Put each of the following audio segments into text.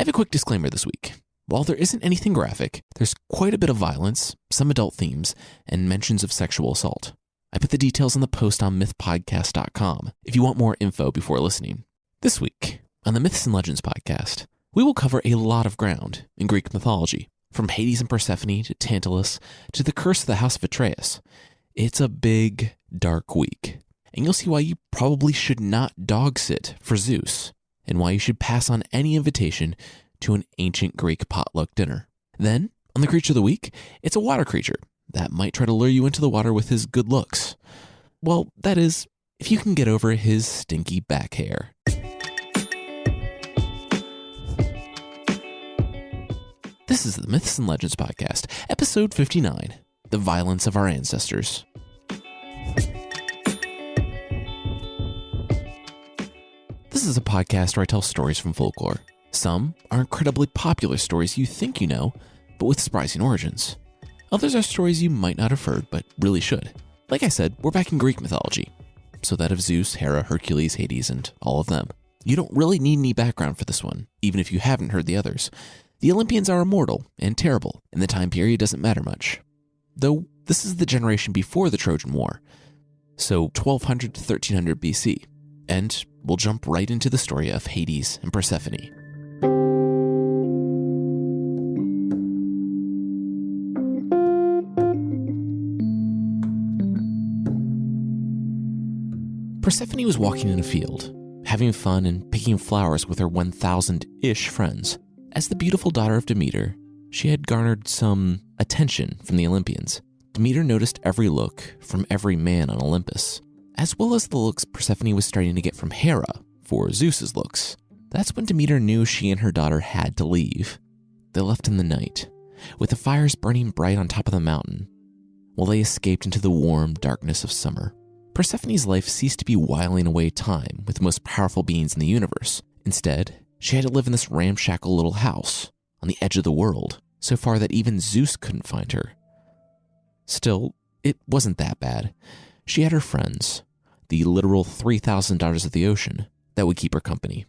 have a quick disclaimer this week. While there isn't anything graphic, there's quite a bit of violence, some adult themes, and mentions of sexual assault. I put the details on the post on mythpodcast.com if you want more info before listening. This week, on the Myths and Legends podcast, we will cover a lot of ground in Greek mythology, from Hades and Persephone to Tantalus to the curse of the House of Atreus. It's a big, dark week, and you'll see why you probably should not dog sit for Zeus, and why you should pass on any invitation to an ancient Greek potluck dinner. Then, on the Creature of the Week, it's a water creature that might try to lure you into the water with his good looks. Well, that is, if you can get over his stinky back hair. This is the Myths and Legends podcast, episode 59, The Violence of Our Ancestors. This is a podcast where I tell stories from folklore. Some are incredibly popular stories you think you know, but with surprising origins. Others are stories you might not have heard, but really should. Like I said, we're back in Greek mythology, so that of Zeus, Hera, Hercules, Hades, and all of them. You don't really need any background for this one, even if you haven't heard the others. The Olympians are immortal and terrible, and the time period doesn't matter much. Though this is the generation before the Trojan War, so 1200 to 1300 BC, and we'll jump right into the story of Hades and Persephone. Persephone was walking in a field, having fun and picking flowers with her 1,000-ish friends. As the beautiful daughter of Demeter, she had garnered some attention from the Olympians. Demeter noticed every look from every man on Olympus, as well as the looks Persephone was starting to get from Hera for Zeus's looks. That's when Demeter knew she and her daughter had to leave. They left in the night, with the fires burning bright on top of the mountain, while they escaped into the warm darkness of summer. Persephone's life ceased to be whiling away time with the most powerful beings in the universe. Instead, she had to live in this ramshackle little house on the edge of the world, so far that even Zeus couldn't find her. Still, it wasn't that bad. She had her friends, the literal 3,000 daughters of the ocean, that would keep her company.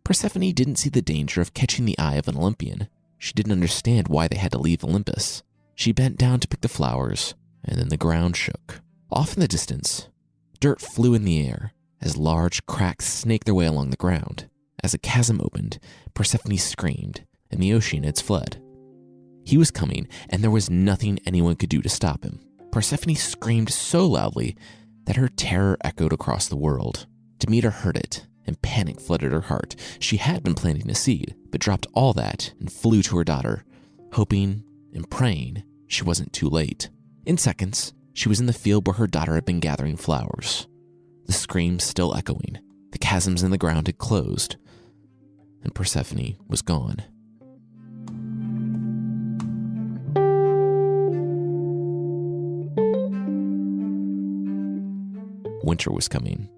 Persephone didn't see the danger of catching the eye of an Olympian. She didn't understand why they had to leave Olympus. She bent down to pick the flowers, and then the ground shook. Off in the distance, dirt flew in the air as large cracks snaked their way along the ground. As a chasm opened, Persephone screamed, and the Oceanids fled. He was coming, and there was nothing anyone could do to stop him. Persephone screamed so loudly that her terror echoed across the world. Demeter heard it, and panic flooded her heart. She had been planting a seed, but dropped all that and flew to her daughter, hoping and praying she wasn't too late. In seconds, she was in the field where her daughter had been gathering flowers. The screams still echoing. The chasms in the ground had closed, and Persephone was gone. Winter was coming,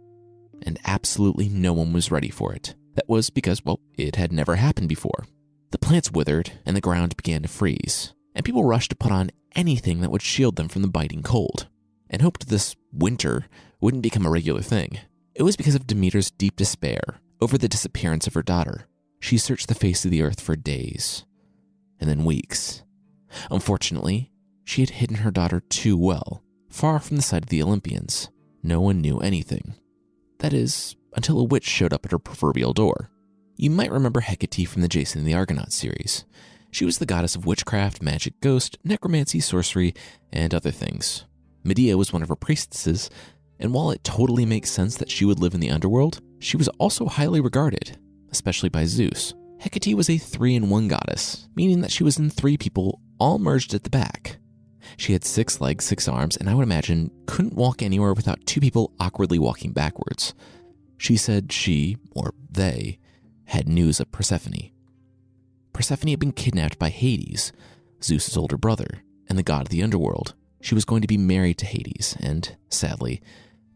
and absolutely no one was ready for it. That was because, well, it had never happened before. The plants withered, and the ground began to freeze, and people rushed to put on anything that would shield them from the biting cold, and hoped this winter wouldn't become a regular thing. It was because of Demeter's deep despair over the disappearance of her daughter. She searched the face of the earth for days, and then weeks. Unfortunately, she had hidden her daughter too well, far from the sight of the Olympians. No one knew anything. That is, until a witch showed up at her proverbial door. You might remember Hecate from the Jason and the Argonauts series. She was the goddess of witchcraft, magic, ghost, necromancy, sorcery, and other things. Medea was one of her priestesses, and while it totally makes sense that she would live in the underworld, she was also highly regarded, especially by Zeus. Hecate was a 3-in-1 goddess, meaning that she was in 3 people all merged at the back. She had 6 legs, 6 arms, and I would imagine couldn't walk anywhere without 2 people awkwardly walking backwards. She said she, or they, had news of Persephone. Persephone had been kidnapped by Hades, Zeus's older brother, and the god of the underworld. She was going to be married to Hades, and, sadly,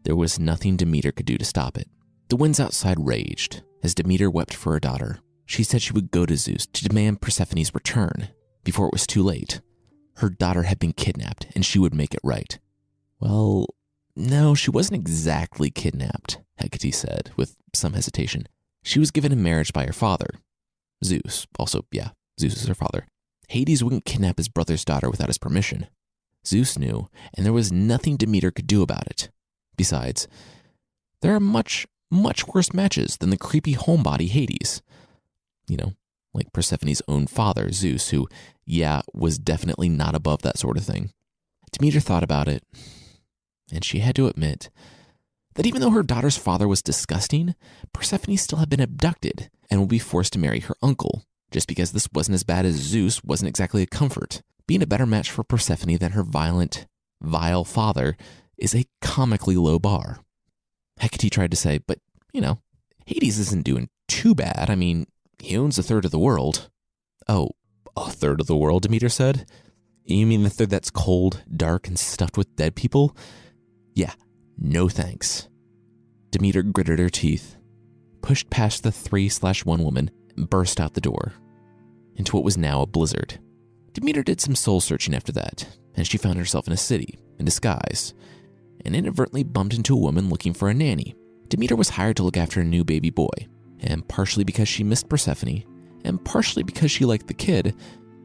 there was nothing Demeter could do to stop it. The winds outside raged as Demeter wept for her daughter. She said she would go to Zeus to demand Persephone's return before it was too late. Her daughter had been kidnapped, and she would make it right. Well, no, she wasn't exactly kidnapped, Hecate said, with some hesitation. She was given in marriage by her father. Zeus. Also, yeah, Zeus is her father. Hades wouldn't kidnap his brother's daughter without his permission. Zeus knew, and there was nothing Demeter could do about it. Besides, there are much worse matches than the creepy homebody Hades. Like Persephone's own father, Zeus, who, was definitely not above that sort of thing. Demeter thought about it, and she had to admit that even though her daughter's father was disgusting, Persephone still had been abducted and would be forced to marry her uncle. Just because this wasn't as bad as Zeus wasn't exactly a comfort. Being a better match for Persephone than her violent, vile father is a comically low bar. Hecate tried to say, but, Hades isn't doing too bad. I mean, he owns a third of the world. Oh, a third of the world, Demeter said? You mean the third that's cold, dark, and stuffed with dead people? Yeah, no thanks. Demeter gritted her teeth, pushed past the 3/1 woman, and burst out the door into what was now a blizzard. Demeter did some soul searching after that, and she found herself in a city, in disguise, and inadvertently bumped into a woman looking for a nanny. Demeter was hired to look after a new baby boy, and partially because she missed Persephone, and partially because she liked the kid,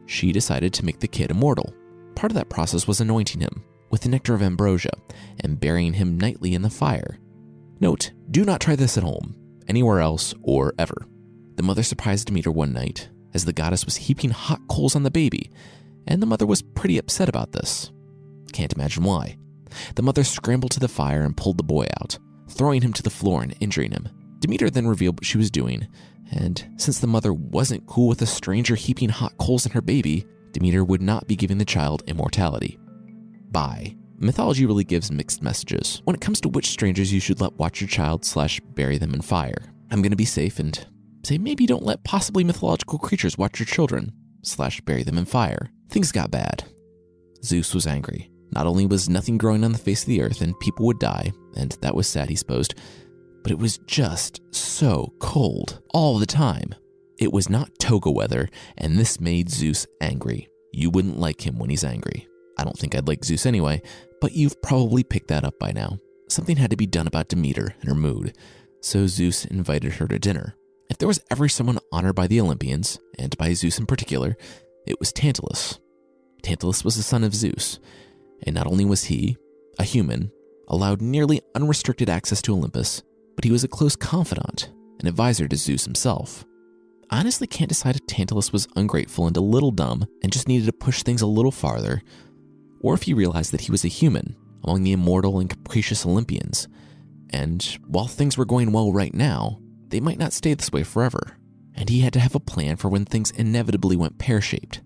she decided to make the kid immortal. Part of that process was anointing him with the nectar of ambrosia and burying him nightly in the fire. Note, do not try this at home, anywhere else, or ever. The mother surprised Demeter one night as the goddess was heaping hot coals on the baby, and the mother was pretty upset about this. Can't imagine why. The mother scrambled to the fire and pulled the boy out, throwing him to the floor and injuring him. Demeter then revealed what she was doing, and since the mother wasn't cool with a stranger heaping hot coals on her baby, Demeter would not be giving the child immortality. Bye. Mythology really gives mixed messages when it comes to which strangers you should let watch your child / bury them in fire. I'm going to be safe and say maybe don't let possibly mythological creatures watch your children / bury them in fire. Things got bad. Zeus was angry. Not only was nothing growing on the face of the earth and people would die, and that was sad, he supposed, but it was just so cold all the time. It was not toga weather, and this made Zeus angry. You wouldn't like him when he's angry. I don't think I'd like Zeus anyway, but you've probably picked that up by now. Something had to be done about Demeter and her mood, so Zeus invited her to dinner. If there was ever someone honored by the Olympians, and by Zeus in particular, it was Tantalus. Tantalus was the son of Zeus, and not only was he, a human, allowed nearly unrestricted access to Olympus, but he was a close confidant and advisor to Zeus himself. I honestly can't decide if Tantalus was ungrateful and a little dumb and just needed to push things a little farther, or if he realized that he was a human among the immortal and capricious Olympians, and while things were going well right now, they might not stay this way forever, and he had to have a plan for when things inevitably went pear-shaped.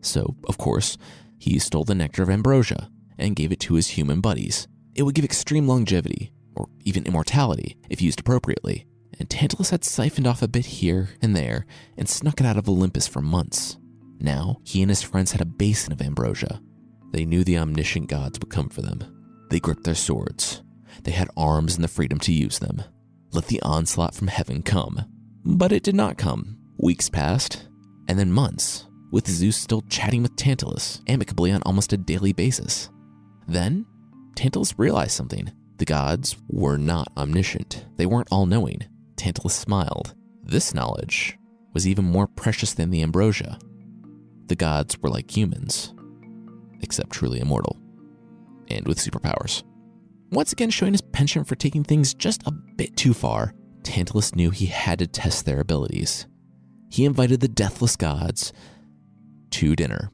So, of course, he stole the nectar of ambrosia and gave it to his human buddies. It would give extreme longevity, or even immortality, if used appropriately, and Tantalus had siphoned off a bit here and there and snuck it out of Olympus for months. Now, he and his friends had a basin of ambrosia. They knew the omniscient gods would come for them. They gripped their swords. They had arms and the freedom to use them. Let the onslaught from heaven come. But it did not come. Weeks passed, and then months, with Zeus still chatting with Tantalus amicably on almost a daily basis. Then, Tantalus realized something. The gods were not omniscient. They weren't all-knowing. Tantalus smiled. This knowledge was even more precious than the ambrosia. The gods were like humans, except truly immortal, and with superpowers. Once again showing his penchant for taking things just a bit too far, Tantalus knew he had to test their abilities. He invited the deathless gods to dinner.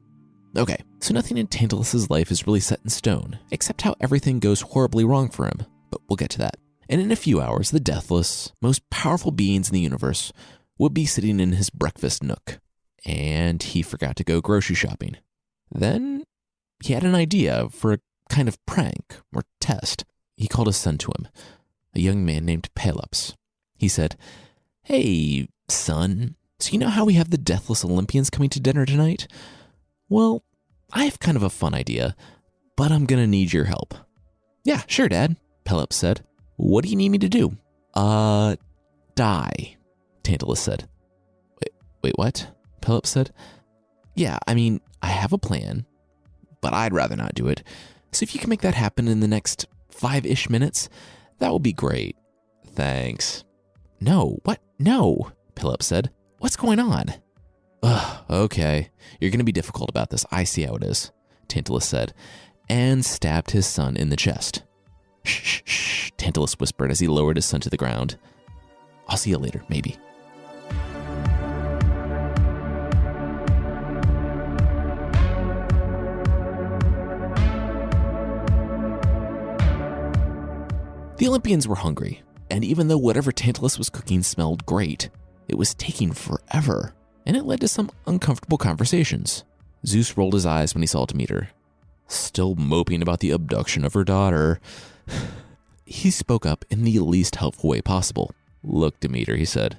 Okay, so nothing in Tantalus's life is really set in stone, except how everything goes horribly wrong for him, but we'll get to that. And in a few hours, the deathless, most powerful beings in the universe would be sitting in his breakfast nook, and he forgot to go grocery shopping. Then he had an idea for a kind of prank or test. He called his son to him, a young man named Pelops. He said, "Hey, son, so you know how we have the deathless Olympians coming to dinner tonight? Well, I have kind of a fun idea, but I'm gonna need your help." "Yeah, sure, Dad," Pelops said. "What do you need me to do?" Die," Tantalus said. Wait, what?" Pelops said. "Yeah, I mean, I have a plan, but I'd rather not do it. So if you can make that happen in the next 5-ish minutes, that would be great. Thanks." "No, what? No," Pelops said. What's going on? Ugh, okay. You're going to be difficult about this. I see how it is, Tantalus said, and stabbed his son in the chest. Shh, shh, shh, Tantalus whispered as he lowered his son to the ground. I'll see you later, maybe. The Olympians were hungry, and even though whatever Tantalus was cooking smelled great, it was taking forever, and it led to some uncomfortable conversations. Zeus rolled his eyes when he saw Demeter, still moping about the abduction of her daughter. He spoke up in the least helpful way possible. Look, Demeter, he said,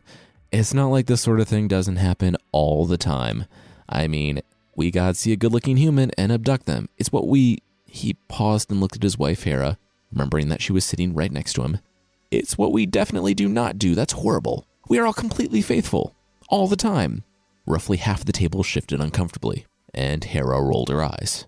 it's not like this sort of thing doesn't happen all the time. I mean, we gods see a good-looking human and abduct them. It's what we... He paused and looked at his wife, Hera, remembering that she was sitting right next to him. It's what we definitely do not do. That's horrible. We are all completely faithful. All the time. Roughly half of the table shifted uncomfortably, and Hera rolled her eyes.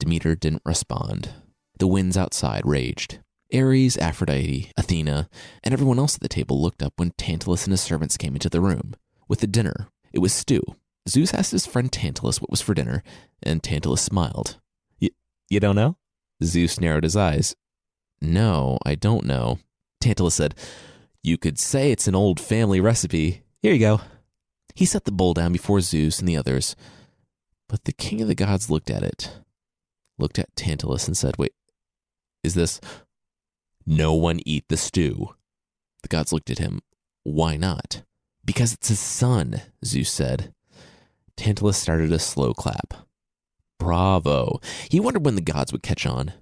Demeter didn't respond. The winds outside raged. Ares, Aphrodite, Athena, and everyone else at the table looked up when Tantalus and his servants came into the room. With the dinner, it was stew. Zeus asked his friend Tantalus what was for dinner, and Tantalus smiled. You don't know? Zeus narrowed his eyes. No, I don't know. Tantalus said, you could say it's an old family recipe. Here you go. He set the bowl down before Zeus and the others, but the king of the gods looked at it, looked at Tantalus and said, wait, is this... No one eat the stew. The gods looked at him. Why not? Because it's his son, Zeus said. Tantalus started a slow clap. Bravo. He wondered when the gods would catch on.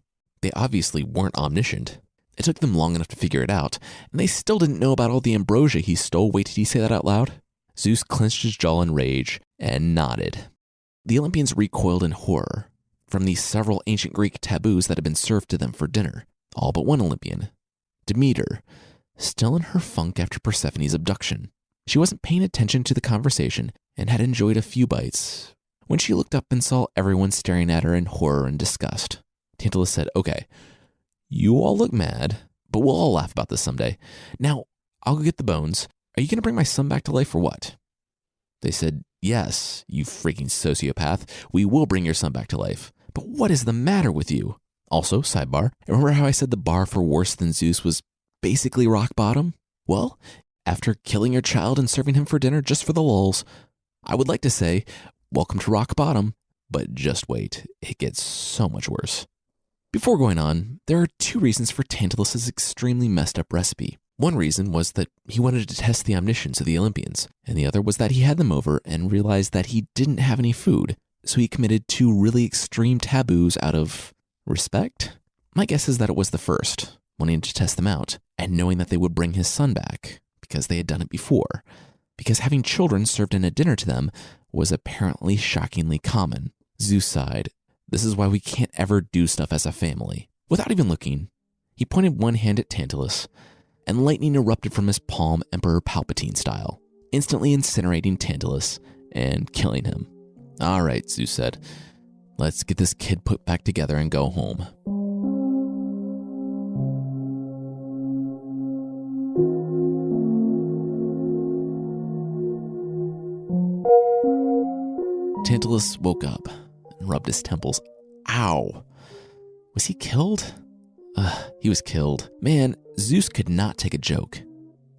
They obviously weren't omniscient. It took them long enough to figure it out, and they still didn't know about all the ambrosia he stole. Wait, did he say that out loud? Zeus clenched his jaw in rage and nodded. The Olympians recoiled in horror from the several ancient Greek taboos that had been served to them for dinner. All but one Olympian, Demeter, still in her funk after Persephone's abduction. She wasn't paying attention to the conversation and had enjoyed a few bites when she looked up and saw everyone staring at her in horror and disgust. Tantalus said, okay, you all look mad, but we'll all laugh about this someday. Now, I'll go get the bones. Are you going to bring my son back to life or what? They said, yes, you freaking sociopath. We will bring your son back to life. But what is the matter with you? Also, sidebar, remember how I said the bar for worse than Zeus was basically rock bottom? Well, after killing your child and serving him for dinner just for the lulz, I would like to say, welcome to rock bottom, but just wait, it gets so much worse. Before going on, there are two reasons for Tantalus's extremely messed up recipe. One reason was that he wanted to test the omniscience of the Olympians, and the other was that he had them over and realized that he didn't have any food, so he committed two really extreme taboos out of respect? My guess is that it was the first, wanting to test them out, and knowing that they would bring his son back, because they had done it before, because having children served in a dinner to them was apparently shockingly common. Zeus sighed. This is why we can't ever do stuff as a family. Without even looking, he pointed one hand at Tantalus, and lightning erupted from his palm Emperor Palpatine style, instantly incinerating Tantalus and killing him. All right, Zeus said. Let's get this kid put back together and go home. Tantalus woke up and rubbed his temples. Ow! Was he killed? He was killed. Man, Zeus could not take a joke.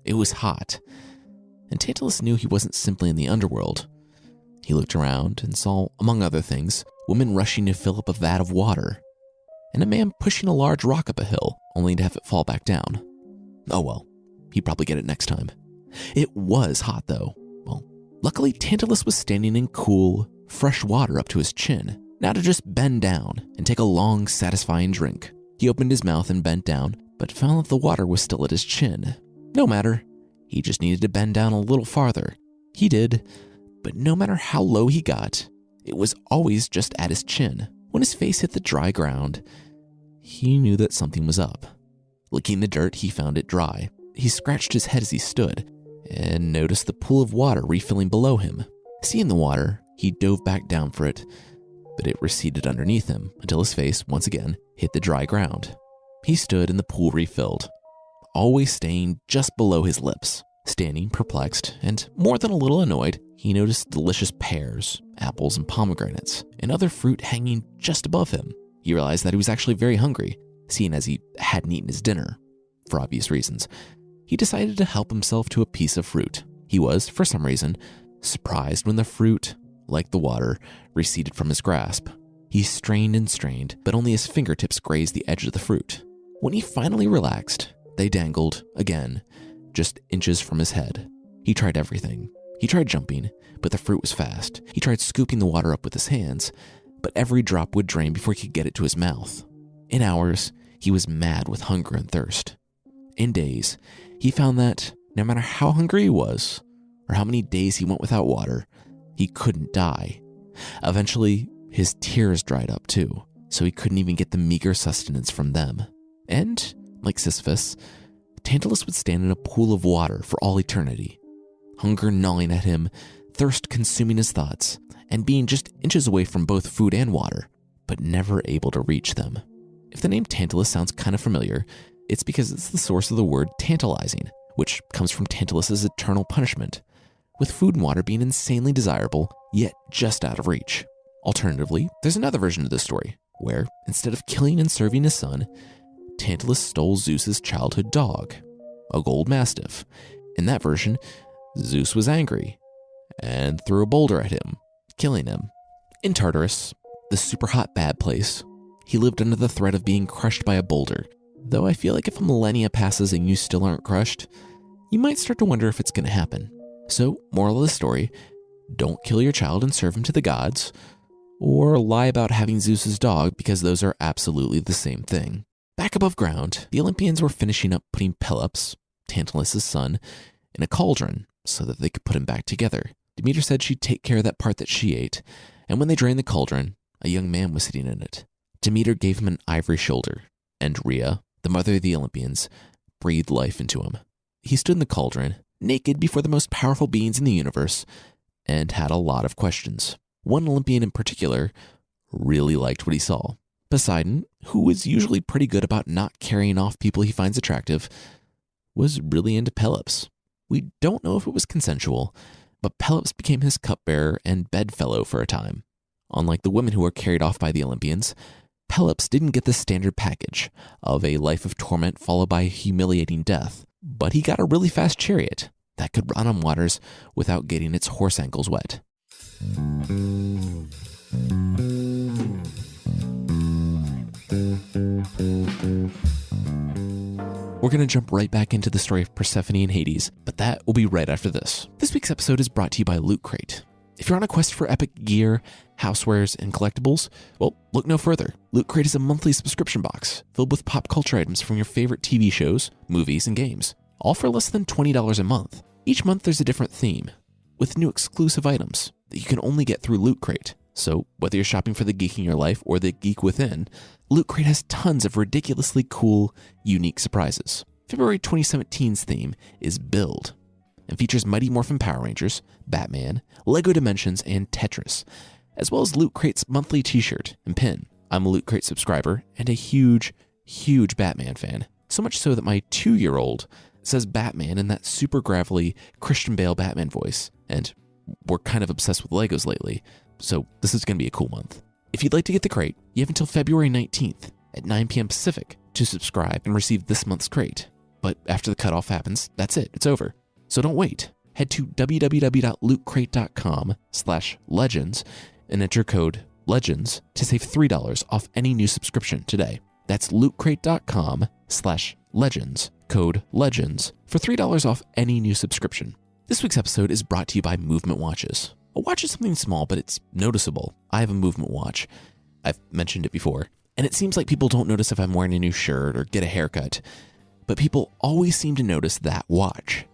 It was hot. And Tantalus knew he wasn't simply in the underworld. He looked around and saw, among other things, women rushing to fill up a vat of water, and a man pushing a large rock up a hill, only to have it fall back down. Oh well, he'd probably get it next time. It was hot though. Well, luckily Tantalus was standing in cool, fresh water up to his chin, now to just bend down and take a long, satisfying drink. He opened his mouth and bent down, but found that the water was still at his chin. No matter, he just needed to bend down a little farther. He did, but no matter how low he got, it was always just at his chin. When his face hit the dry ground, he knew that something was up. Licking the dirt, he found it dry. He scratched his head as he stood and noticed the pool of water refilling below him. Seeing the water, he dove back down for it, but it receded underneath him until his face, once again, hit the dry ground. He stood and the pool refilled, always staying just below his lips. Standing perplexed and more than a little annoyed, he noticed delicious pears, apples, and pomegranates, and other fruit hanging just above him. He realized that he was actually very hungry, seeing as he hadn't eaten his dinner. For obvious reasons, he decided to help himself to a piece of fruit. He was, for some reason, surprised when the fruit, like the water, receded from his grasp. He strained and strained, but only his fingertips grazed the edge of the fruit. When he finally relaxed, they dangled, again, just inches from his head. He tried everything. He tried jumping, but the fruit was fast. He tried scooping the water up with his hands, but every drop would drain before he could get it to his mouth. In hours, he was mad with hunger and thirst. In days, he found that no matter how hungry he was, or how many days he went without water, he couldn't die. Eventually, his tears dried up too, so he couldn't even get the meager sustenance from them. And, like Sisyphus, Tantalus would stand in a pool of water for all eternity, hunger gnawing at him, thirst consuming his thoughts, and being just inches away from both food and water, but never able to reach them. If the name Tantalus sounds kind of familiar, it's because it's the source of the word tantalizing, which comes from Tantalus's eternal punishment, with food and water being insanely desirable, yet just out of reach. Alternatively, there's another version of this story, where, instead of killing and serving his son, Tantalus stole Zeus's childhood dog, a gold mastiff. In that version, Zeus was angry and threw a boulder at him, killing him. In Tartarus, the super hot bad place, he lived under the threat of being crushed by a boulder. Though I feel like if a millennia passes and you still aren't crushed, you might start to wonder if it's going to happen. So, moral of the story, don't kill your child and serve him to the gods, or lie about having Zeus's dog because those are absolutely the same thing. Back above ground, the Olympians were finishing up putting Pelops, Tantalus' son, in a cauldron so that they could put him back together. Demeter said she'd take care of that part that she ate, and when they drained the cauldron, a young man was sitting in it. Demeter gave him an ivory shoulder, and Rhea, the mother of the Olympians, breathed life into him. He stood in the cauldron, naked before the most powerful beings in the universe, and had a lot of questions. One Olympian in particular really liked what he saw. Poseidon, who is usually pretty good about not carrying off people he finds attractive, was really into Pelops. We don't know if it was consensual, but Pelops became his cupbearer and bedfellow for a time. Unlike the women who were carried off by the Olympians, Pelops didn't get the standard package of a life of torment followed by a humiliating death, but he got a really fast chariot that could run on waters without getting its horse ankles wet. We're going to jump right back into the story of Persephone and Hades, but that will be right after this. This week's episode is brought to you by Loot Crate. If you're on a quest for epic gear, housewares, and collectibles, well, look no further. Loot Crate is a monthly subscription box filled with pop culture items from your favorite TV shows, movies, and games, all for less than $20 a month. Each month there's a different theme, with new exclusive items that you can only get through Loot Crate. So whether you're shopping for the geek in your life or the geek within, Loot Crate has tons of ridiculously cool, unique surprises. February 2017's theme is Build, and features Mighty Morphin Power Rangers, Batman, LEGO Dimensions, and Tetris, as well as Loot Crate's monthly t-shirt and pin. I'm a Loot Crate subscriber and a huge, huge Batman fan, so much so that my 2-year-old says Batman in that super gravelly Christian Bale Batman voice, and we're kind of obsessed with Legos lately, so this is going to be a cool month. If you'd like to get the crate, you have until February 19th at 9 p.m. Pacific to subscribe and receive this month's crate. But after the cutoff happens, that's it, it's over. So don't wait. Head to www.lootcrate.com/legends and enter code LEGENDS to save $3 off any new subscription today. That's lootcrate.com/legends, code LEGENDS, for $3 off any new subscription. This week's episode is brought to you by Movement Watches. A watch is something small, but it's noticeable. I have a Movement watch. I've mentioned it before. And it seems like people don't notice if I'm wearing a new shirt or get a haircut. But people always seem to notice that watch.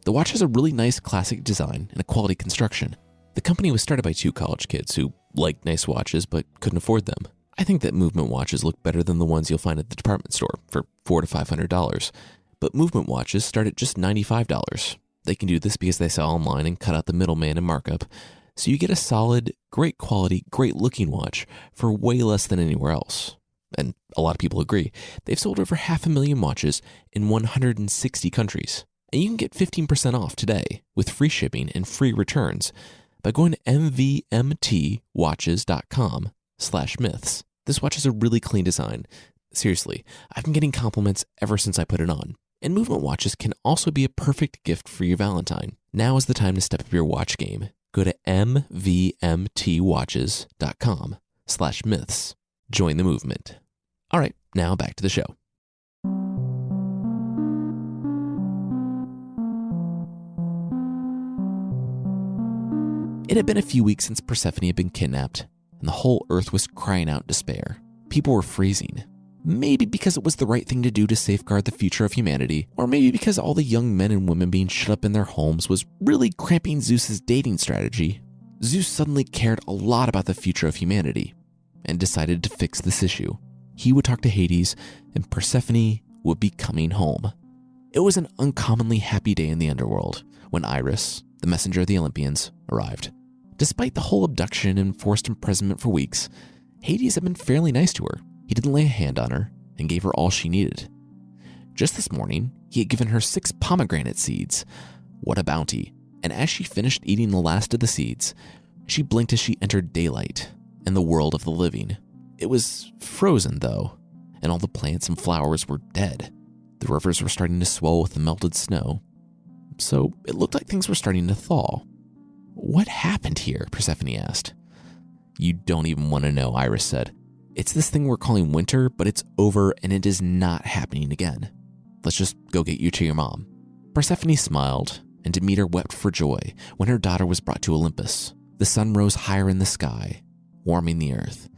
The watch has a really nice classic design and a quality construction. The company was started by 2 college kids who liked nice watches but couldn't afford them. I think that Movement watches look better than the ones you'll find at the department store for $400 to $500. But Movement watches start at just $95. They can do this because they sell online and cut out the middleman and markup, so you get a solid, great quality, great looking watch for way less than anywhere else. And a lot of people agree. They've sold over 500,000 watches in 160 countries. And you can get 15% off today with free shipping and free returns by going to mvmtwatches.com/myths. This watch has a really clean design. Seriously, I've been getting compliments ever since I put it on. And movement watches can also be a perfect gift for your Valentine. Now is the time to step up your watch game. Go to mvmtwatches.com/myths. Join the movement. All right, now back to the show. It had been a few weeks since Persephone had been kidnapped, and the whole earth was crying out despair. People were freezing. Maybe because it was the right thing to do to safeguard the future of humanity, or maybe because all the young men and women being shut up in their homes was really cramping Zeus's dating strategy. Zeus suddenly cared a lot about the future of humanity and decided to fix this issue. He would talk to Hades, and Persephone would be coming home. It was an uncommonly happy day in the underworld when Iris, the messenger of the Olympians, arrived. Despite the whole abduction and forced imprisonment for weeks, Hades had been fairly nice to her. He didn't lay a hand on her and gave her all she needed. Just this morning, he had given her 6 pomegranate seeds. What a bounty. And as she finished eating the last of the seeds, she blinked as she entered daylight and the world of the living. It was frozen, though, and all the plants and flowers were dead. The rivers were starting to swell with the melted snow, so it looked like things were starting to thaw. What happened here? Persephone asked. You don't even want to know, Iris said. It's this thing we're calling winter, but it's over and it is not happening again. Let's just go get you to your mom. Persephone smiled, and Demeter wept for joy when her daughter was brought to Olympus. The sun rose higher in the sky, warming the earth,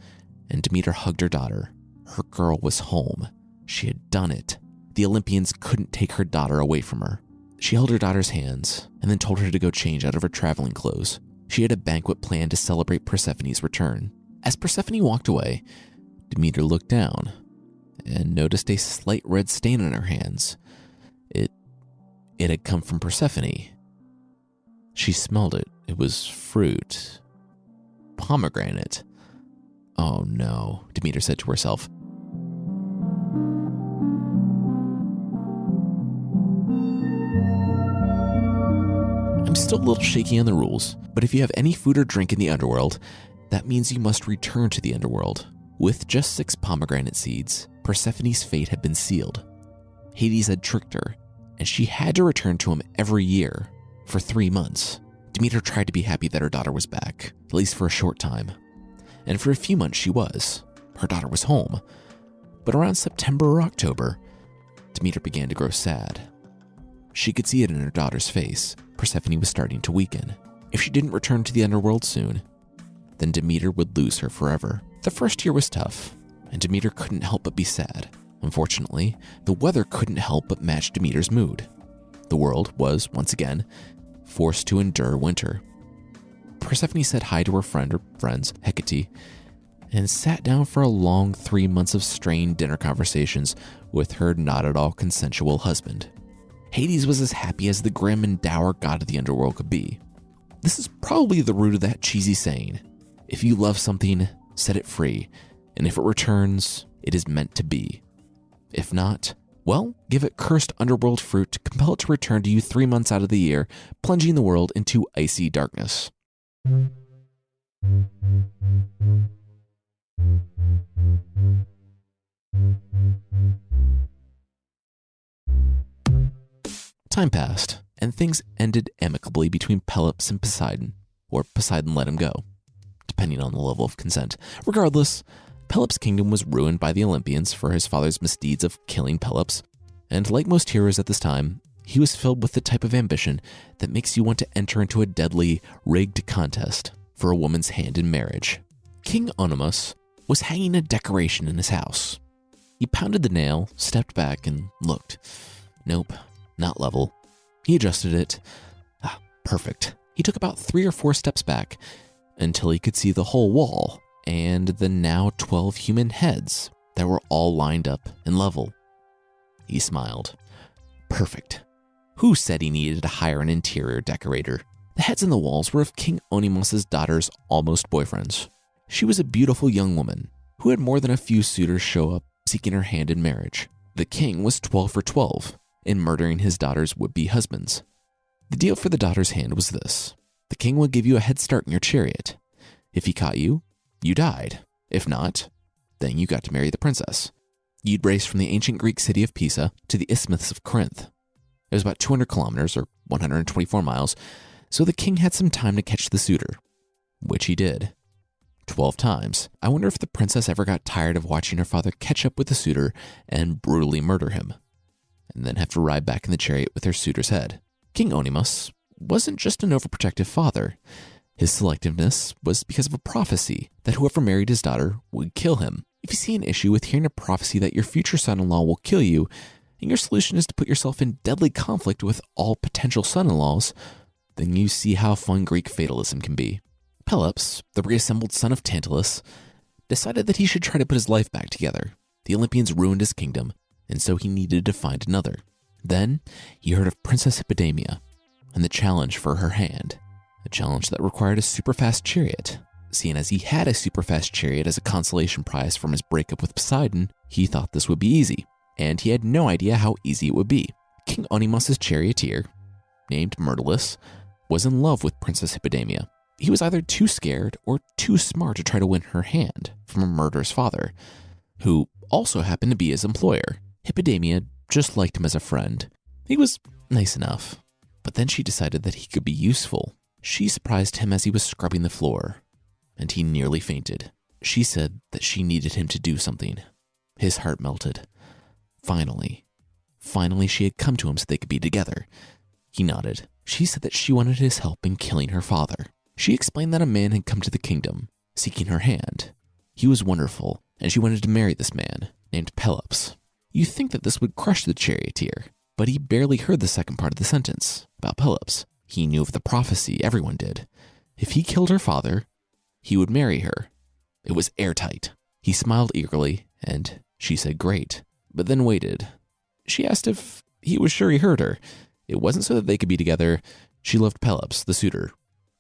and Demeter hugged her daughter. Her girl was home. She had done it. The Olympians couldn't take her daughter away from her. She held her daughter's hands and then told her to go change out of her traveling clothes. She had a banquet planned to celebrate Persephone's return. As Persephone walked away, Demeter looked down and noticed a slight red stain on her hands. It had come from Persephone. She smelled it. It was fruit. Pomegranate. Oh no, Demeter said to herself. I'm still a little shaky on the rules, but if you have any food or drink in the underworld, that means you must return to the underworld. With just 6 pomegranate seeds, Persephone's fate had been sealed. Hades had tricked her, and she had to return to him every year for 3 months. Demeter tried to be happy that her daughter was back, at least for a short time. And for a few months she was. Her daughter was home. But around September or October, Demeter began to grow sad. She could see it in her daughter's face. Persephone was starting to weaken. If she didn't return to the underworld soon, then Demeter would lose her forever. The first year was tough, and Demeter couldn't help but be sad. Unfortunately, the weather couldn't help but match Demeter's mood. The world was, once again, forced to endure winter. Persephone said hi to her friends, Hecate, and sat down for a long 3 months of strained dinner conversations with her not at all consensual husband. Hades was as happy as the grim and dour god of the underworld could be. This is probably the root of that cheesy saying, if you love something, set it free, and if it returns, it is meant to be. If not, well, give it cursed underworld fruit to compel it to return to you 3 months out of the year, plunging the world into icy darkness. Time passed, and things ended amicably between Pelops and Poseidon, or Poseidon let him go, depending on the level of consent. Regardless, Pelops' kingdom was ruined by the Olympians for his father's misdeeds of killing Pelops, and like most heroes at this time, he was filled with the type of ambition that makes you want to enter into a deadly, rigged contest for a woman's hand in marriage. King Oenomus was hanging a decoration in his house. He pounded the nail, stepped back, and looked. Nope, not level. He adjusted it. Perfect. He took about 3 or 4 steps back until he could see the whole wall and the now 12 human heads that were all lined up and level. He smiled. Perfect. Who said he needed to hire an interior decorator? The heads on the walls were of King Oenomus's daughter's almost boyfriends. She was a beautiful young woman who had more than a few suitors show up seeking her hand in marriage. The king was 12 for 12, in murdering his daughter's would-be husbands. The deal for the daughter's hand was this. The king would give you a head start in your chariot. If he caught you, you died. If not, then you got to marry the princess. You'd race from the ancient Greek city of Pisa to the Isthmus of Corinth. It was about 200 kilometers or 124 miles, so the king had some time to catch the suitor, which he did. 12 times. I wonder if the princess ever got tired of watching her father catch up with the suitor and brutally murder him, and then have to ride back in the chariot with her suitor's head. King Onimus wasn't just an overprotective father. His selectiveness was because of a prophecy that whoever married his daughter would kill him. If you see an issue with hearing a prophecy that your future son-in-law will kill you, and your solution is to put yourself in deadly conflict with all potential son-in-laws, then you see how fun Greek fatalism can be. Pelops, the reassembled son of Tantalus, decided that he should try to put his life back together. The Olympians ruined his kingdom, and so he needed to find another. Then he heard of Princess Hippodamia and the challenge for her hand, a challenge that required a super-fast chariot. Seeing as he had a super-fast chariot as a consolation prize from his breakup with Poseidon, he thought this would be easy, and he had no idea how easy it would be. King Onimus's charioteer, named Myrtilus, was in love with Princess Hippodamia. He was either too scared or too smart to try to win her hand from a murderous father, who also happened to be his employer. Hippodamia just liked him as a friend. He was nice enough, but then she decided that he could be useful. She surprised him as he was scrubbing the floor, and he nearly fainted. She said that she needed him to do something. His heart melted. Finally she had come to him so they could be together. He nodded. She said that she wanted his help in killing her father. She explained that a man had come to the kingdom, seeking her hand. He was wonderful, and she wanted to marry this man, named Pelops. You think that this would crush the charioteer, but he barely heard the second part of the sentence, about Pelops. He knew of the prophecy, everyone did. If he killed her father, he would marry her. It was airtight. He smiled eagerly, and she said great, but then waited. She asked if he was sure he heard her. It wasn't so that they could be together. She loved Pelops, the suitor.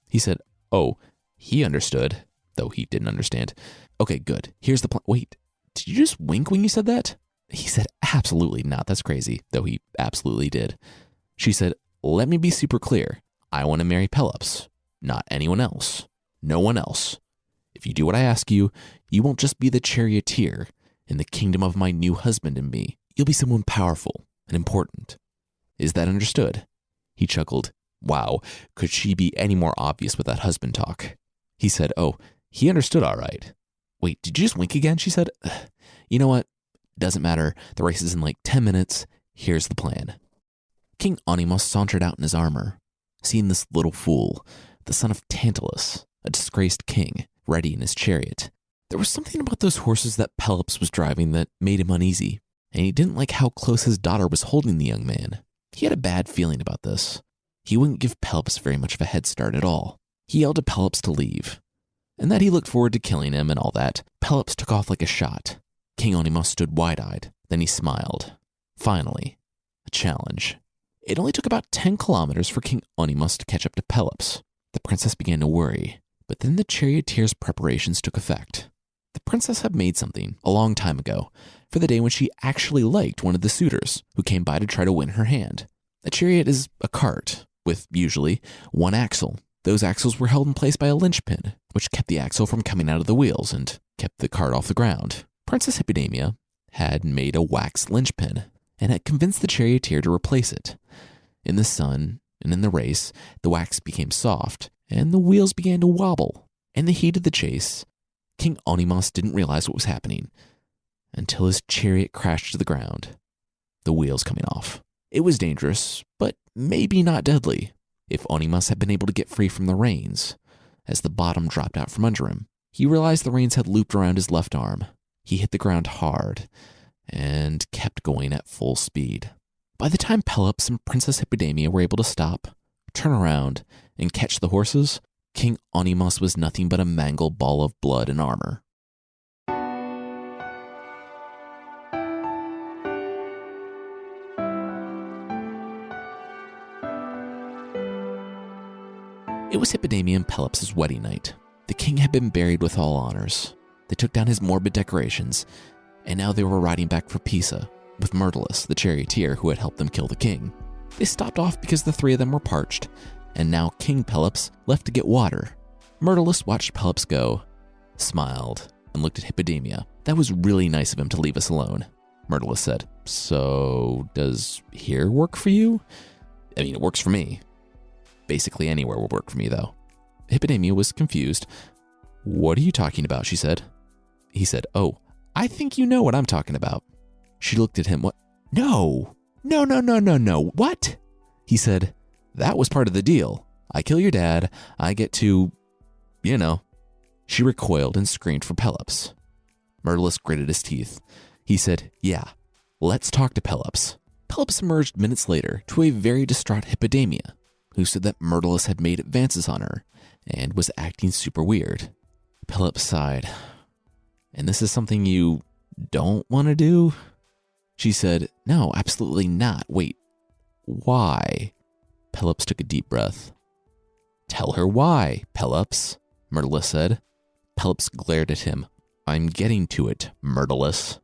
He said, oh, he understood, though he didn't understand. Okay, good. Here's the plan. Wait, did you just wink when you said that? He said, absolutely not. That's crazy, though he absolutely did. She said, let me be super clear. I want to marry Pelops, not anyone else. No one else. If you do what I ask you, you won't just be the charioteer in the kingdom of my new husband and me. You'll be someone powerful and important. Is that understood? He chuckled. Wow, could she be any more obvious with that husband talk? He said, oh, he understood all right. Wait, did you just wink again? She said, you know what? Doesn't matter. The race is in like 10 minutes. Here's the plan. King Onimus sauntered out in his armor, seeing this little fool, the son of Tantalus, a disgraced king, ready in his chariot. There was something about those horses that Pelops was driving that made him uneasy, and he didn't like how close his daughter was holding the young man. He had a bad feeling about this. He wouldn't give Pelops very much of a head start at all. He yelled to Pelops to leave, and that he looked forward to killing him and all that. Pelops took off like a shot. King Onimus stood wide-eyed. Then he smiled. Finally, a challenge. It only took about 10 kilometers for King Onimus to catch up to Pelops. The princess began to worry, but then the charioteer's preparations took effect. The princess had made something, a long time ago, for the day when she actually liked one of the suitors who came by to try to win her hand. A chariot is a cart, with usually one axle. Those axles were held in place by a linchpin, which kept the axle from coming out of the wheels and kept the cart off the ground. Princess Hippodamia had made a wax linchpin and had convinced the charioteer to replace it. In the sun and in the race, the wax became soft and the wheels began to wobble. In the heat of the chase, King Onimus didn't realize what was happening until his chariot crashed to the ground, the wheels coming off. It was dangerous, but maybe not deadly. If Onimus had been able to get free from the reins, as the bottom dropped out from under him, he realized the reins had looped around his left arm. He hit the ground hard and kept going at full speed. By the time Pelops and Princess Hippodamia were able to stop, turn around, and catch the horses, King Onimus was nothing but a mangled ball of blood and armor. It was Hippodamia and Pelops' wedding night. The king had been buried with all honors. They took down his morbid decorations, and now they were riding back for Pisa, with Myrtilus, the charioteer who had helped them kill the king. They stopped off because the three of them were parched, and now King Pelops left to get water. Myrtilus watched Pelops go, smiled, and looked at Hippodamia. "That was really nice of him to leave us alone," Myrtilus said. "So, does here work for you?" "I mean, it works for me. Basically anywhere will work for me, though." Hippodamia was confused. "What are you talking about?" she said. He said, "Oh, I think you know what I'm talking about." She looked at him. "What? No. What?" He said, "That was part of the deal. I kill your dad, I get to, you know." She recoiled and screamed for Pelops. Myrtilus gritted his teeth. He said, "Yeah, let's talk to Pelops." Pelops emerged minutes later to a very distraught Hippodamia, who said that Myrtilus had made advances on her and was acting super weird. Pelops sighed. "And this is something you don't want to do?" She said, "No, absolutely not. Wait, why?" Pelops took a deep breath. "Tell her why, Pelops," Myrtilus said. Pelops glared at him. "I'm getting to it, Myrtilus."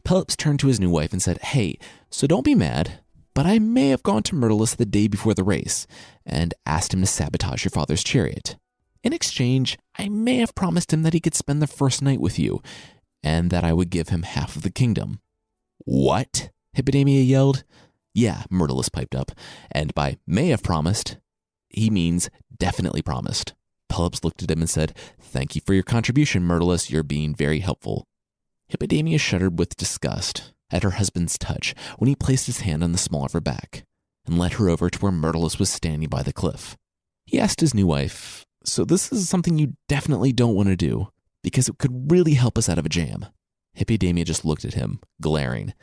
Pelops turned to his new wife and said, "Hey, so don't be mad, but I may have gone to Myrtilus the day before the race and asked him to sabotage your father's chariot. In exchange, I may have promised him that he could spend the first night with you and that I would give him half of the kingdom." "What?" Hippodamia yelled. "Yeah," Myrtilus piped up, "and by may have promised, he means definitely promised." Pelops looked at him and said, "Thank you for your contribution, Myrtilus. You're being very helpful." Hippodamia shuddered with disgust at her husband's touch when he placed his hand on the small of her back and led her over to where Myrtilus was standing by the cliff. He asked his new wife, "So this is something you definitely don't want to do, because it could really help us out of a jam?" Hippodamia just looked at him, glaring.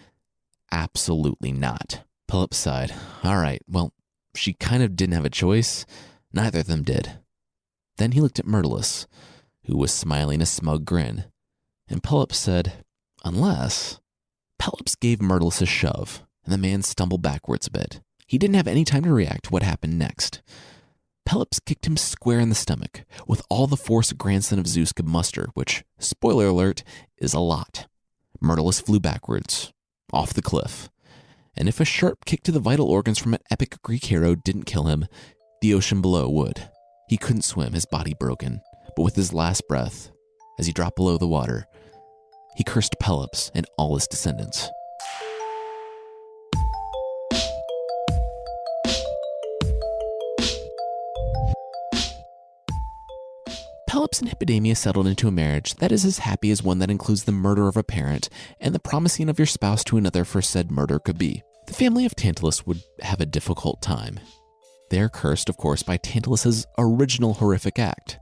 "Absolutely not." Pelops sighed. "All right, well, she kind of didn't have a choice. Neither of them did." Then he looked at Myrtilus, who was smiling a smug grin, and Pelops said, "Unless..." Pelops gave Myrtilus a shove, and the man stumbled backwards a bit. He didn't have any time to react to what happened next. Pelops kicked him square in the stomach, with all the force a grandson of Zeus could muster, which, spoiler alert, is a lot. Myrtilus flew backwards, off the cliff, and if a sharp kick to the vital organs from an epic Greek hero didn't kill him, the ocean below would. He couldn't swim, his body broken, but with his last breath, as he dropped below the water, he cursed Pelops and all his descendants. Pelops and Hippodamia settled into a marriage that is as happy as one that includes the murder of a parent and the promising of your spouse to another for said murder could be. The family of Tantalus would have a difficult time. They are cursed, of course, by Tantalus's original horrific act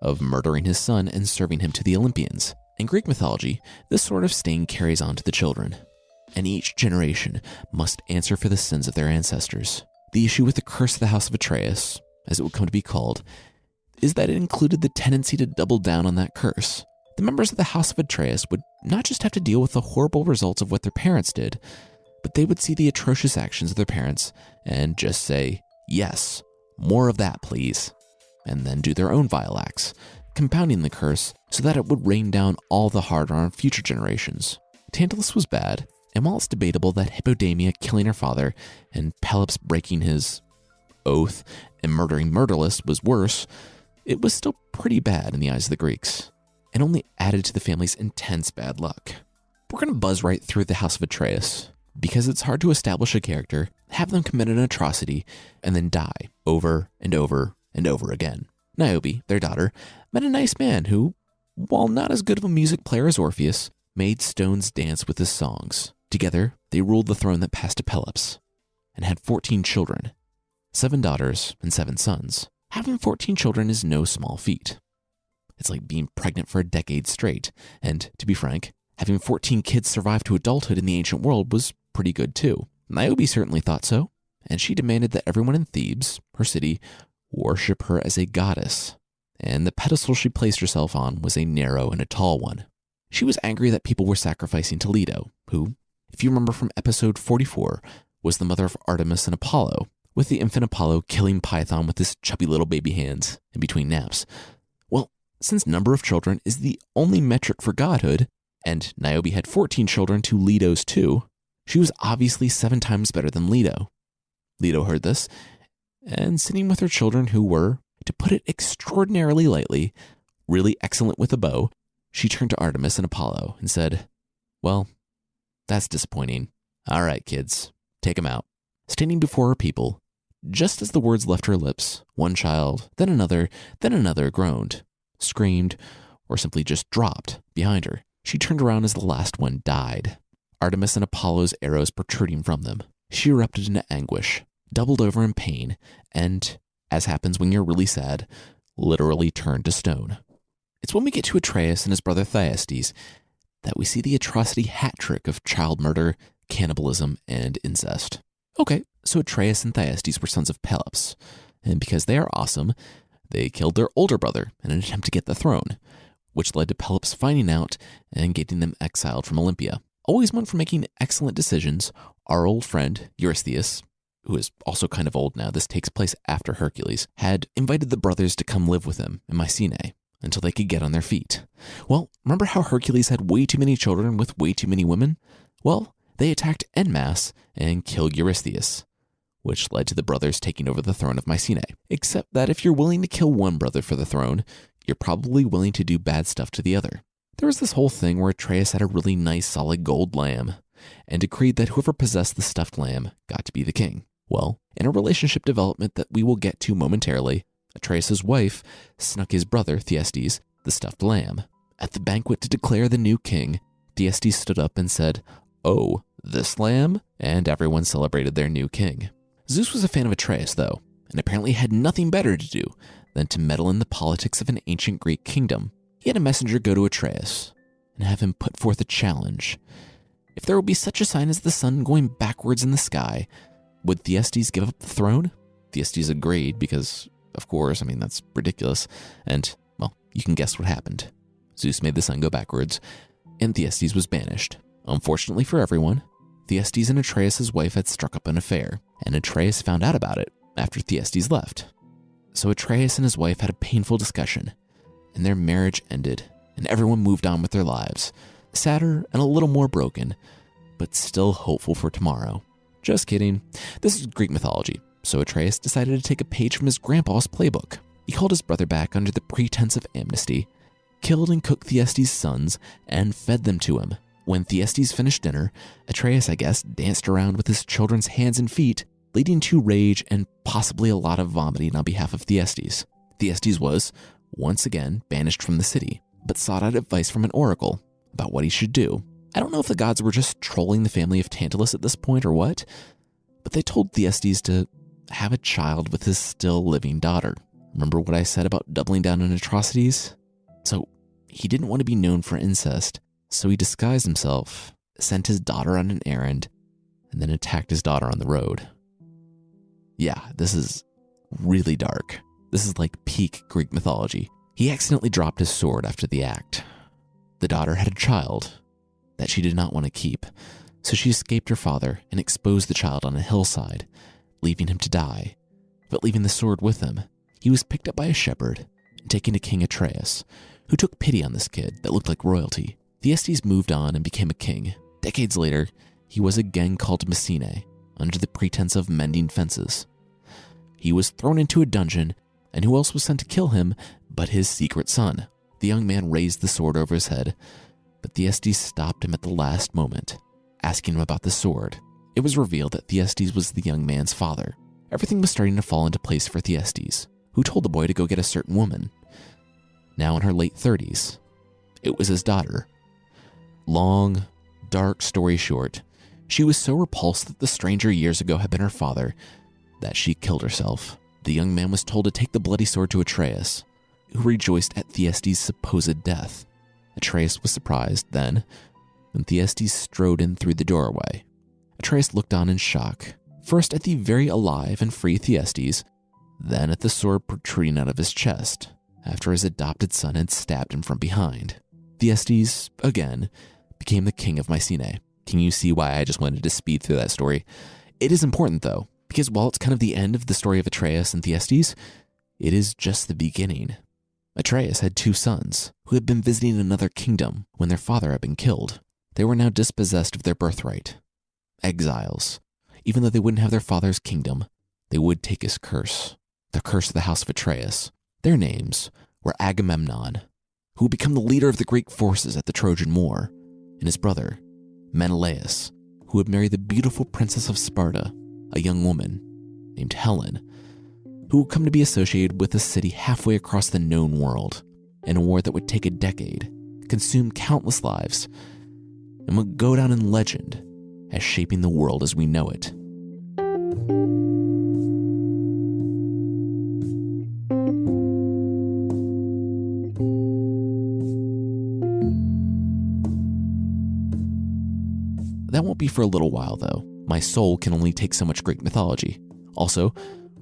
of murdering his son and serving him to the Olympians. In Greek mythology, this sort of stain carries on to the children, and each generation must answer for the sins of their ancestors. The issue with the curse of the House of Atreus, as it would come to be called, is that it included the tendency to double down on that curse. The members of the House of Atreus would not just have to deal with the horrible results of what their parents did, but they would see the atrocious actions of their parents and just say, "Yes, more of that, please," and then do their own vile acts, compounding the curse so that it would rain down all the harder on future generations. Tantalus was bad, and while it's debatable that Hippodamia killing her father and Pelops breaking his oath and murdering Myrtilus was worse, it was still pretty bad in the eyes of the Greeks, and only added to the family's intense bad luck. We're going to buzz right through the House of Atreus, because it's hard to establish a character, have them commit an atrocity, and then die over and over and over again. Niobe, their daughter, met a nice man who, while not as good of a music player as Orpheus, made stones dance with his songs. Together, they ruled the throne that passed to Pelops, and had 14 children, 7 daughters and 7 sons. Having 14 children is no small feat. It's like being pregnant for a decade straight, and, to be frank, having 14 kids survive to adulthood in the ancient world was pretty good too. Niobe certainly thought so, and she demanded that everyone in Thebes, her city, worship her as a goddess, and the pedestal she placed herself on was a narrow and a tall one. She was angry that people were sacrificing to Leto, who, if you remember from episode 44, was the mother of Artemis and Apollo, with the infant Apollo killing Python with his chubby little baby hands in between naps. Well, since number of children is the only metric for godhood, and Niobe had 14 children to Leto's 2, she was obviously 7 times better than Leto. Leto heard this, and sitting with her children who were, to put it extraordinarily lightly, really excellent with a bow, she turned to Artemis and Apollo and said, "Well, that's disappointing. All right, kids, take them out." Standing before her people, just as the words left her lips, one child, then another groaned, screamed, or simply just dropped behind her. She turned around as the last one died, Artemis and Apollo's arrows protruding from them. She erupted into anguish, doubled over in pain, and, as happens when you're really sad, literally turned to stone. It's when we get to Atreus and his brother Thyestes that we see the atrocity hat trick of child murder, cannibalism, and incest. Okay, so Atreus and Thyestes were sons of Pelops, and because they are awesome, they killed their older brother in an attempt to get the throne, which led to Pelops finding out and getting them exiled from Olympia. Always one for making excellent decisions, our old friend Eurystheus, who is also kind of old now, this takes place after Hercules, had invited the brothers to come live with him in Mycenae until they could get on their feet. Well, remember how Hercules had way too many children with way too many women? Well, they attacked en masse and killed Eurystheus, which led to the brothers taking over the throne of Mycenae. Except that if you're willing to kill one brother for the throne, you're probably willing to do bad stuff to the other. There was this whole thing where Atreus had a really nice solid gold lamb and decreed that whoever possessed the stuffed lamb got to be the king. Well, in a relationship development that we will get to momentarily, Atreus' wife snuck his brother, Thyestes, the stuffed lamb. At the banquet to declare the new king, Thyestes stood up and said, "Oh, this lamb?" And everyone celebrated their new king. Zeus was a fan of Atreus, though, and apparently had nothing better to do than to meddle in the politics of an ancient Greek kingdom. He had a messenger go to Atreus and have him put forth a challenge. If there would be such a sign as the sun going backwards in the sky, would Thyestes give up the throne? Thyestes agreed because, of course, that's ridiculous. And, well, you can guess what happened. Zeus made the sun go backwards, and Thyestes was banished. Unfortunately for everyone, Thyestes and Atreus' wife had struck up an affair, and Atreus found out about it after Thyestes left. So Atreus and his wife had a painful discussion, and their marriage ended, and everyone moved on with their lives, sadder and a little more broken, but still hopeful for tomorrow. Just kidding. This is Greek mythology, so Atreus decided to take a page from his grandpa's playbook. He called his brother back under the pretense of amnesty, killed and cooked Thyestes' sons, and fed them to him. When Thyestes finished dinner, Atreus, I guess, danced around with his children's hands and feet, leading to rage and possibly a lot of vomiting on behalf of Thyestes. Thyestes was, once again, banished from the city, but sought out advice from an oracle about what he should do. I don't know if the gods were just trolling the family of Tantalus at this point or what, but they told Thyestes to have a child with his still living daughter. Remember what I said about doubling down on atrocities? So he didn't want to be known for incest, so he disguised himself, sent his daughter on an errand, and then attacked his daughter on the road. Yeah, this is really dark. This is like peak Greek mythology. He accidentally dropped his sword after the act. The daughter had a child that she did not want to keep, so she escaped her father and exposed the child on a hillside, leaving him to die, but leaving the sword with him. He was picked up by a shepherd and taken to King Atreus, who took pity on this kid that looked like royalty. Thyestes moved on and became a king. Decades later, he was again called to Mycenae under the pretense of mending fences. He was thrown into a dungeon, and who else was sent to kill him but his secret son? The young man raised the sword over his head, but Thyestes stopped him at the last moment, asking him about the sword. It was revealed that Thyestes was the young man's father. Everything was starting to fall into place for Thyestes, who told the boy to go get a certain woman. Now in her late 30s, it was his daughter. Long, dark story short, she was so repulsed that the stranger years ago had been her father that she killed herself. The young man was told to take the bloody sword to Atreus, who rejoiced at Thyestes' supposed death. Atreus was surprised then when Thyestes strode in through the doorway. Atreus looked on in shock, first at the very alive and free Thyestes, then at the sword protruding out of his chest after his adopted son had stabbed him from behind. Thyestes, again, became the king of Mycenae. Can you see why I just wanted to speed through that story? It is important, though, because while it's kind of the end of the story of Atreus and Thyestes, it is just the beginning. Atreus had 2 sons who had been visiting another kingdom when their father had been killed. They were now dispossessed of their birthright. Exiles. Even though they wouldn't have their father's kingdom, they would take his curse, the curse of the house of Atreus. Their names were Agamemnon, who would become the leader of the Greek forces at the Trojan War, and his brother, Menelaus, who would marry the beautiful princess of Sparta, a young woman named Helen, who would come to be associated with a city halfway across the known world in a war that would take a decade, consume countless lives, and would go down in legend as shaping the world as we know it. That won't be for a little while, though. My soul can only take so much Greek mythology. Also,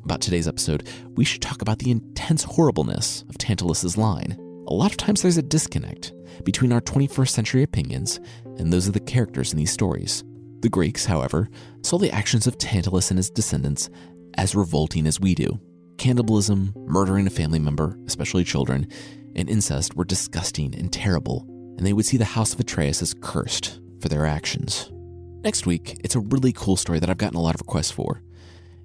about today's episode, we should talk about the intense horribleness of Tantalus's line. A lot of times there's a disconnect between our 21st century opinions and those of the characters in these stories. The Greeks, however, saw the actions of Tantalus and his descendants as revolting as we do. Cannibalism, murdering a family member, especially children, and incest were disgusting and terrible, and they would see the house of Atreus as cursed for their actions. Next week, it's a really cool story that I've gotten a lot of requests for.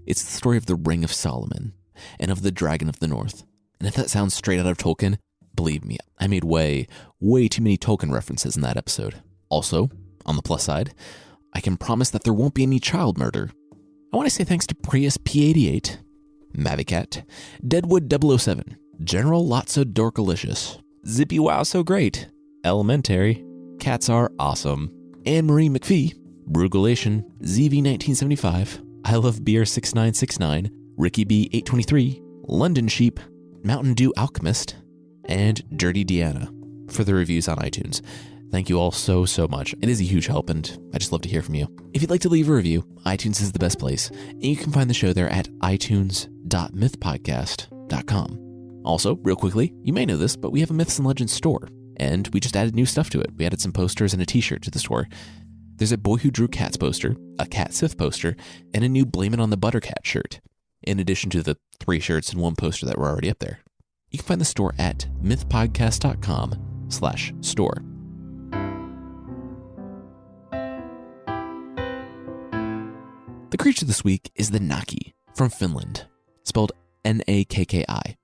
It's the story of the Ring of Solomon and of the Dragon of the North. And if that sounds straight out of Tolkien, believe me, I made way too many Tolkien references in that episode. Also, on the plus side, I can promise that there won't be any child murder. I want to say thanks to Prius P88, Mavicat, Deadwood 007, General Lotso Dorkalicious, Zippy Wow So Great, Elementary, Cats Are Awesome, Anne-Marie McPhee, Brugalation, ZV1975, I Love Beer 6969, Ricky B 823, London Sheep, Mountain Dew Alchemist, and Dirty Deanna for the reviews on iTunes. Thank you all so much. It is a huge help, and I just love to hear from you. If you'd like to leave a review, iTunes is the best place, and you can find the show there at itunes.mythpodcast.com. Also, real quickly, you may know this, but we have a Myths and Legends store, and we just added new stuff to it. We added some posters and a t-shirt to the store. There's a Boy Who Drew Cats poster, a Cat Sith poster, and a new Blame It on the Buttercat shirt, in addition to the 3 shirts and 1 poster that were already up there. You can find the store at mythpodcast.com/store. The creature this week is the Naki from Finland, spelled Nakki.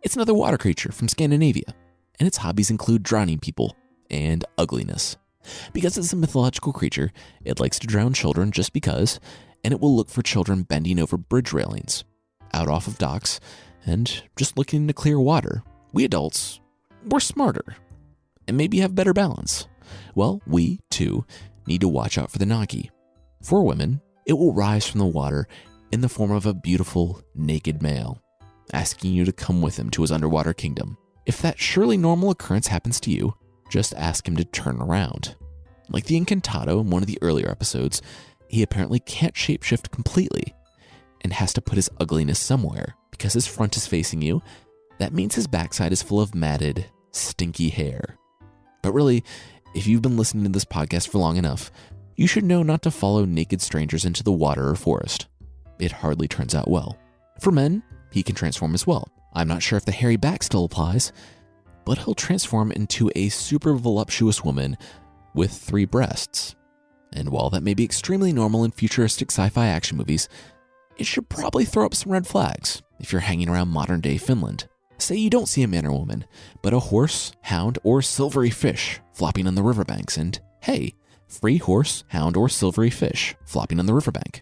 It's another water creature from Scandinavia, and its hobbies include drowning people and ugliness. Because it's a mythological creature, it likes to drown children just because, and it will look for children bending over bridge railings, out off of docks, and just looking into clear water. We adults, we're smarter, and maybe have better balance. Well, we, too, need to watch out for the Naki. For women, it will rise from the water in the form of a beautiful, naked male, asking you to come with him to his underwater kingdom. If that surely normal occurrence happens to you, just ask him to turn around. Like the Incantado in one of the earlier episodes, he apparently can't shapeshift completely and has to put his ugliness somewhere. Because his front is facing you, that means his backside is full of matted, stinky hair. But really, if you've been listening to this podcast for long enough, you should know not to follow naked strangers into the water or forest. It hardly turns out well. For men, he can transform as well. I'm not sure if the hairy back still applies, but he'll transform into a super voluptuous woman with 3 breasts. And while that may be extremely normal in futuristic sci-fi action movies, it should probably throw up some red flags if you're hanging around modern-day Finland. Say you don't see a man or woman, but a horse, hound, or silvery fish flopping on the riverbanks, and hey, free horse, hound, or silvery fish flopping on the riverbank.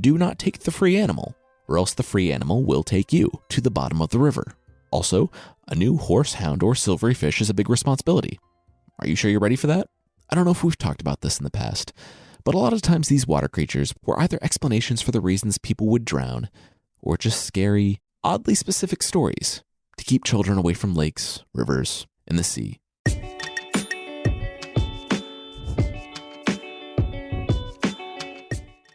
Do not take the free animal, or else the free animal will take you to the bottom of the river. Also, a new horse, hound, or silvery fish is a big responsibility. Are you sure you're ready for that? I don't know if we've talked about this in the past, but a lot of times these water creatures were either explanations for the reasons people would drown, or just scary, oddly specific stories to keep children away from lakes, rivers, and the sea.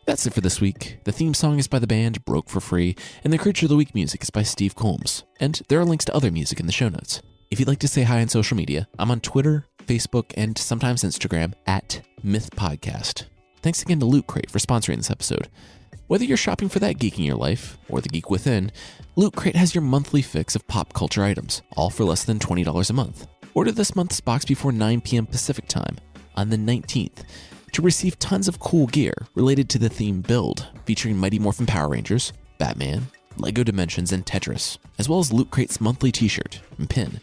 That's it for this week. The theme song is by the band Broke for Free, and the Creature of the Week music is by Steve Combs. And there are links to other music in the show notes. If you'd like to say hi on social media, I'm on Twitter, Facebook, and sometimes Instagram at MythPodcast. Thanks again to Loot Crate for sponsoring this episode. Whether you're shopping for that geek in your life or the geek within, Loot Crate has your monthly fix of pop culture items, all for less than $20 a month. Order this month's box before 9 p.m. Pacific time on the 19th to receive tons of cool gear related to the theme Build, featuring Mighty Morphin Power Rangers, Batman, LEGO Dimensions, and Tetris, as well as Loot Crate's monthly t-shirt and pin.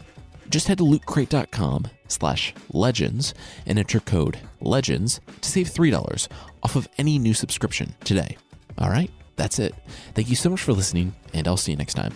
Just head to lootcrate.com/legends and enter code LEGENDS to save $3 off of any new subscription today. All right, that's it. Thank you so much for listening, and I'll see you next time.